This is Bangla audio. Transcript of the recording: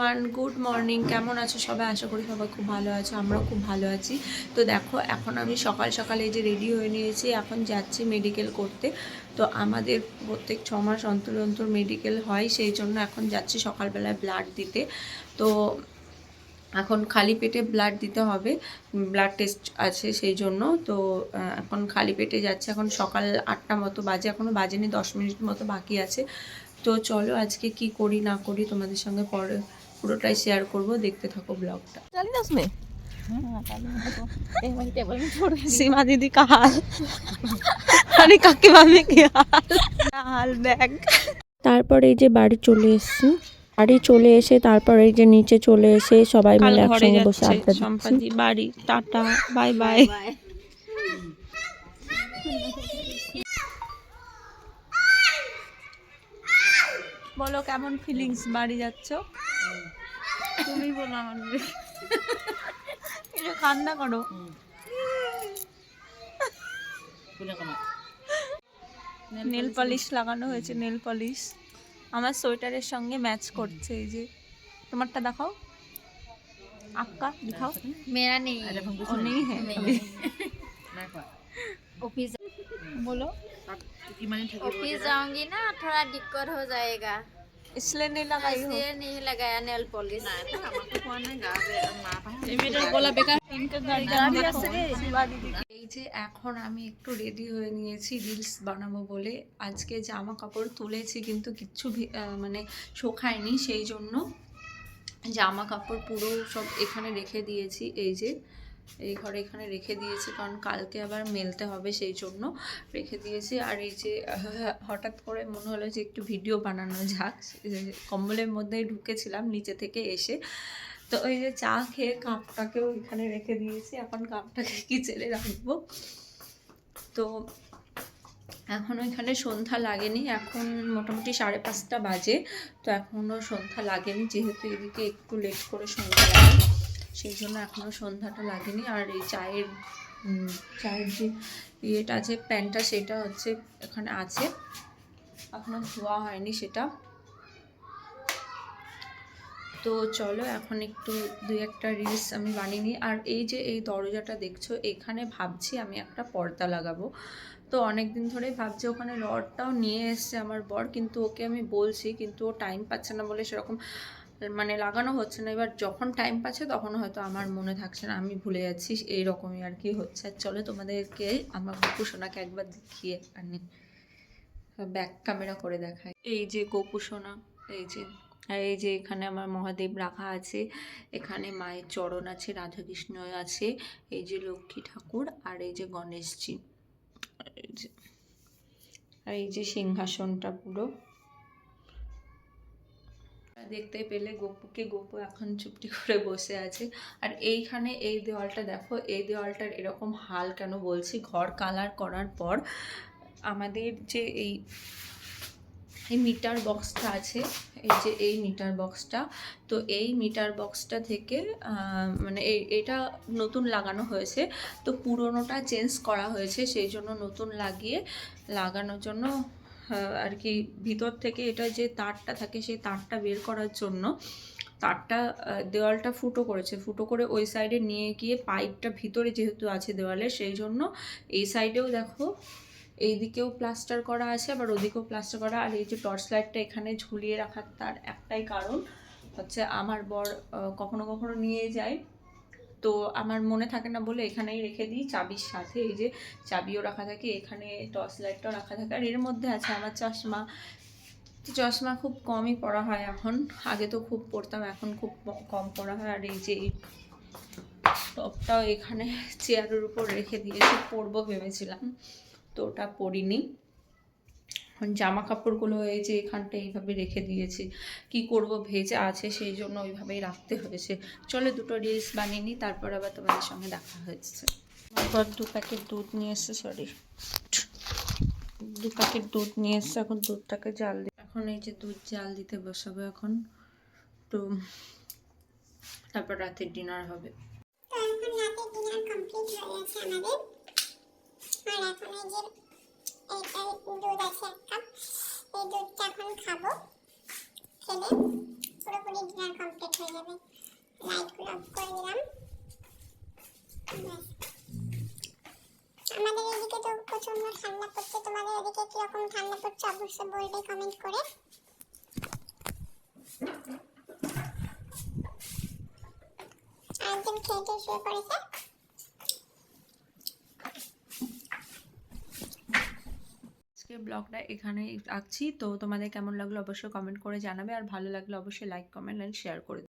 Everyone, good morning. কেমন আছো সবাই? আশা করি সবাই খুব ভালো আছো, আমরাও খুব ভালো আছি। তো দেখো, এখন আমি সকাল সকালে এই যে রেডি হয়ে নিয়েছি, এখন যাচ্ছি মেডিকেল করতে। তো আমাদের প্রত্যেক 6 মাস অন্তর অন্তর মেডিকেল হয়, সেই জন্য এখন যাচ্ছি সকালবেলায় ব্লাড দিতে। তো এখন খালি পেটে ব্লাড দিতে হবে, ব্লাড টেস্ট আছে সেই জন্য। তো এখন খালি পেটে যাচ্ছে। এখন সকাল 8টা মতো বাজে, এখনও বাজেনি, 10 মিনিট মতো বাকি আছে। তো চলো আজকে কি করি না করি তোমাদের সঙ্গে পরে পুরোটাই শেয়ার করব, দেখতে থাকো ব্লগটা। सीमा दीदी का हाल अरे काकीमा में क्या हाल बैग। তারপর এই যে বাড়ি চলে এসেছি, বাড়ি চলে এসে তারপর এই যে নিচে চলে এসে সবাই মিলে একসঙ্গে বসে আড্ডা দিচ্ছি। বাড়ি টাটা, বাই বাই। বলো কেমন ফিলিংস বাড়ি যাচ্ছ? তুমি বলো আমাদের। কান্না করো। নেল পলিশ লাগানো হয়েছে, নেল পলিশ আমার সোয়েটারের সঙ্গে ম্যাচ করছে। এই যে তোমারটা দেখাও, आपका दिखाओ। मेरा नहीं है, वो नहीं है अभी। ऑफिस बोलो। ऑफिस जाऊंगी ना, थोड़ा दिक्कत हो जाएगा, इसलिए नहीं लगाई हो? इसलिए नहीं लगाया नेल पॉलिश। এই যে এখন আমি একটু রেডি হয়ে নিয়েছি রিলস বানাবো বলে। আজকে জামা কাপড় তুলেছি কিন্তু কিচ্ছু মানে শুকায়নি, সেই জন্য জামা কাপড় পুরো সব এখানে রেখে দিয়েছি। এই যে এই ঘরে এখানে রেখে দিয়েছি, কারণ কালকে আবার মেলতে হবে, সেই জন্য রেখে দিয়েছি। আর এই যে হঠাৎ করে মনে হলো যে একটু ভিডিও বানানো যাক, কম্বলের মধ্যেই ঢুকেছিলাম নিচে থেকে এসে। তো ওই যে চা খেয়ে কাপটাকেও এখানে রেখে দিয়েছি, এখন কাপটাকে কিচেনে রাখবো। তো এখনও এখানে সন্ধ্যা লাগেনি, এখন মোটামুটি 5:30 বাজে। তো এখনও সন্ধ্যা লাগেনি, যেহেতু এদিকে একটু লেট করে সন্ধ্যা লাগে, সেই জন্য এখনও সন্ধ্যাটা লাগেনি। আর এই চায়ের যে ইয়েটা আছে, প্যানটা, সেটা হচ্ছে এখানে আছে, এখনও ধোয়া হয়নি সেটা। তো চলো এখন একটু 2-1টা রিলস আমি বানিয়ে নিই। আর এই যে এই দরজাটা দেখছো, এখানে ভাবছি আমি একটা পর্দা লাগাবো। তো অনেক দিন ধরেই ভাবছি, ওখানে রডটাও নিয়ে এসছে আমার বর, কিন্তু ওকে আমি বলছি, কিন্তু ও টাইম পাচ্ছে না বলে সেরকম মানে লাগানো হচ্ছে না। এবার যখন টাইম পাচ্ছে তখন হয়তো আমার মনে থাকছে না, আমি ভুলে যাচ্ছি, এইরকমই আর কি হচ্ছে। আর চলো তোমাদেরকে আমার গোপু সোনাকে একবার দেখিয়ে আনি, ব্যাক ক্যামেরা করে দেখায়। এই যে গোপু সোনা, এই যে, আর এই যে এখানে আমার মহাদেব রাখা আছে, এখানে মায়ের চরণ আছে, রাধাকৃষ্ণ আছে, এই যে লক্ষ্মী ঠাকুর, আর এই যে গণেশজি, আর এই যে সিংহাসনটা পুরো দেখতে পেলে গোপুকে। গোপু এখন চুপটি করে বসে আছে। আর এইখানে এই দেওয়ালটা দেখো, এই দেওয়ালটার এরকম হাল কেন বলছি, ঘর কালার করার পর আমাদের যে এই মিটার বক্সটা আছে, এই যে এই মিটার বক্সটা, তো এই মিটার বক্সটা থেকে মানে এটা নতুন লাগানো হয়েছে, তো পুরোনোটা চেঞ্জ করা হয়েছে, সেই জন্য নতুন লাগানোর জন্য আর কি ভিতর থেকে এটা যে তারটা থাকে, সেই তারটা বের করার জন্য তারটা দেওয়ালটা ফুটো করেছে, ফুটো করে ওই সাইডে নিয়ে গিয়ে পাইপটা ভিতরে যেহেতু আছে দেওয়ালে, সেই জন্য এই সাইডেও দেখো এইদিকেও প্লাস্টার করা আছে, আবার ওদিকেও প্লাস্টার করা। আর এই যে টর্চ লাইটটা এখানে ঝুলিয়ে রাখার তার একটাই কারণ হচ্ছে, আমার বর কখনো কখনো নিয়ে যায়, তো আমার মনে থাকে না বলে এখানেই রেখে দিই চাবির সাথে। এই যে চাবিও রাখা থাকে, এখানে টর্চ লাইটটাও রাখা থাকে। আর এর মধ্যে আছে আমার চশমা। চশমা খুব কমই পরা হয় এখন, আগে তো খুব পরতাম, এখন খুব কম পরা হয়। আর এই যে এই টপটাও এখানে চেয়ারের উপর রেখে দিয়েছি, পরবো ভেবেছিলাম, তো ওটা পরিনি। জামা কাপড়গুলো এই যে এখানটা এইভাবে রেখে দিয়েছি, কি করব, ভেজা আছে, সেই জন্য ওইভাবেই রাখতে হয়েছে। চলো 2টো রিলস বানিয়ে নিই, তারপর আবার তোমাদের সঙ্গে দেখা হয়েছে। তারপর 2 প্যাকেট দুধ নিয়ে এসছে, 2 প্যাকেট দুধ নিয়ে এসছে। এখন দুধটাকে জাল দিই, এখন এই যে দুধ জাল দিতে বসাবো এখন, তো তারপর রাতের ডিনার হবে। তো এখন রাতের ডিনার কমপ্লিট হয়ে গেছে আমাদের। আর এখন এই যে এইটা দুধ আছে 1 কাপ, এই দুধটা এখন খাবো, খেলে পুরোপুরি ডিনার কমপ্লিট হয়ে কিরকম ঠান্ডা পড়ছে অবশ্যই বলবে কমেন্ট করে। আরেকজন খেতে শুয়ে পড়েছে। আজকের ব্লগটা এখানেই রাখছি। তো তোমাদের কেমন লাগলো অবশ্যই কমেন্ট করে জানাবে, আর ভালো লাগলে অবশ্যই লাইক কমেন্ট অ্যান্ড শেয়ার করে